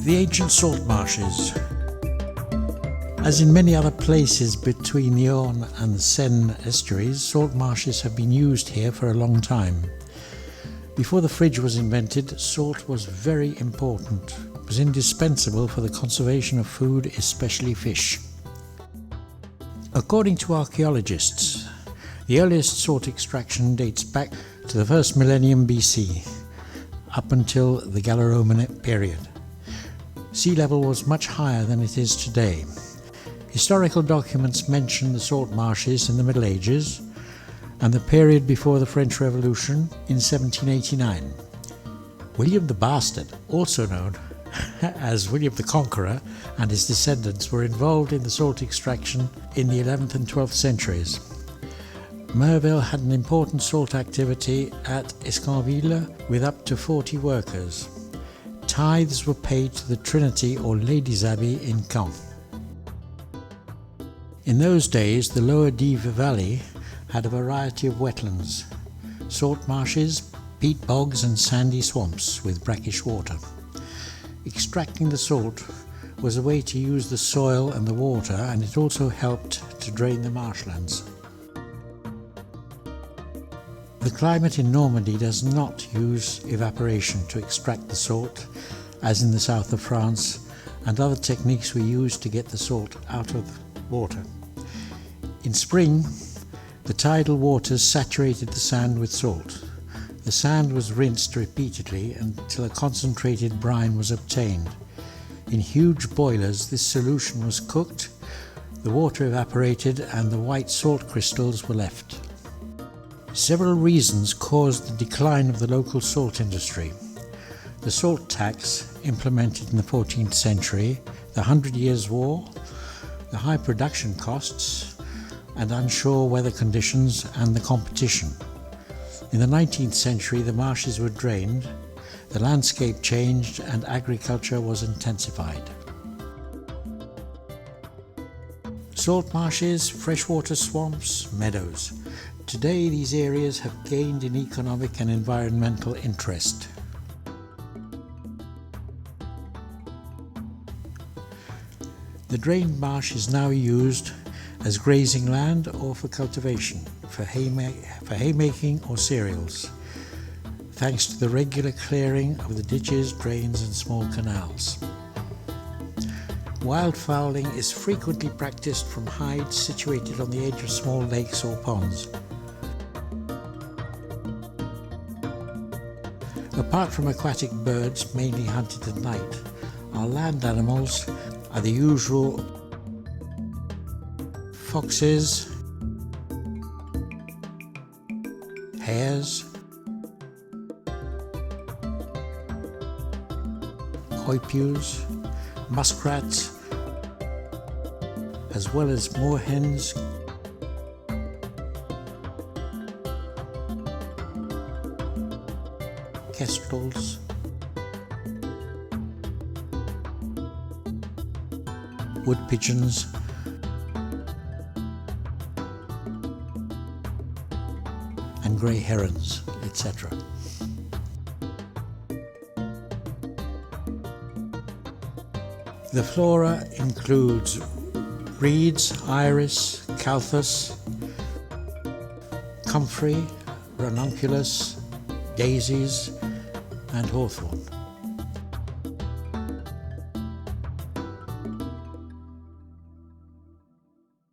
The ancient salt marshes. As in many other places between the Orne and the Seine estuaries, salt marshes have been used here for a long time. Before the fridge was invented, salt was very important. It was indispensable for the conservation of food, especially fish. According to archaeologists, the earliest salt extraction dates back to the first millennium BC, up until the Gallo-Roman period. Sea level was much higher than it is today. Historical documents mention the salt marshes in the Middle Ages and the period before the French Revolution in 1789. William the Bastard, also known as William the Conqueror, and his descendants were involved in the salt extraction in the 11th and 12th centuries. Merville had an important salt activity at Escanville with up to 40 workers. Tithes were paid to the Trinity or Ladies' Abbey in Caen. In those days, the lower Dive Valley had a variety of wetlands, salt marshes, peat bogs and sandy swamps with brackish water. Extracting the salt was a way to use the soil and the water, and it also helped to drain the marshlands. The climate in Normandy does not use evaporation to extract the salt, as in the south of France, and other techniques were used to get the salt out of the water. In spring, the tidal waters saturated the sand with salt. The sand was rinsed repeatedly until a concentrated brine was obtained. In huge boilers, this solution was cooked, the water evaporated, and the white salt crystals were left. Several reasons caused the decline of the local salt industry. The salt tax, implemented in the 14th century, the 100 Years' War, the high production costs, and unsure weather conditions, and the competition. In the 19th century, the marshes were drained, the landscape changed, and agriculture was intensified. Salt marshes, freshwater swamps, meadows. Today, these areas have gained in economic and environmental interest. The drained marsh is now used as grazing land or for cultivation, for haymaking or cereals, thanks to the regular clearing of the ditches, drains and small canals. Wildfowling is frequently practiced from hides situated on the edge of small lakes or ponds. Apart from aquatic birds, mainly hunted at night, our land animals are the usual foxes, hares, coypus, muskrats, as well as moorhens, kestrels, wood pigeons, and grey herons, etc. The flora includes reeds, iris, calthus, comfrey, ranunculus, daisies, and hawthorn.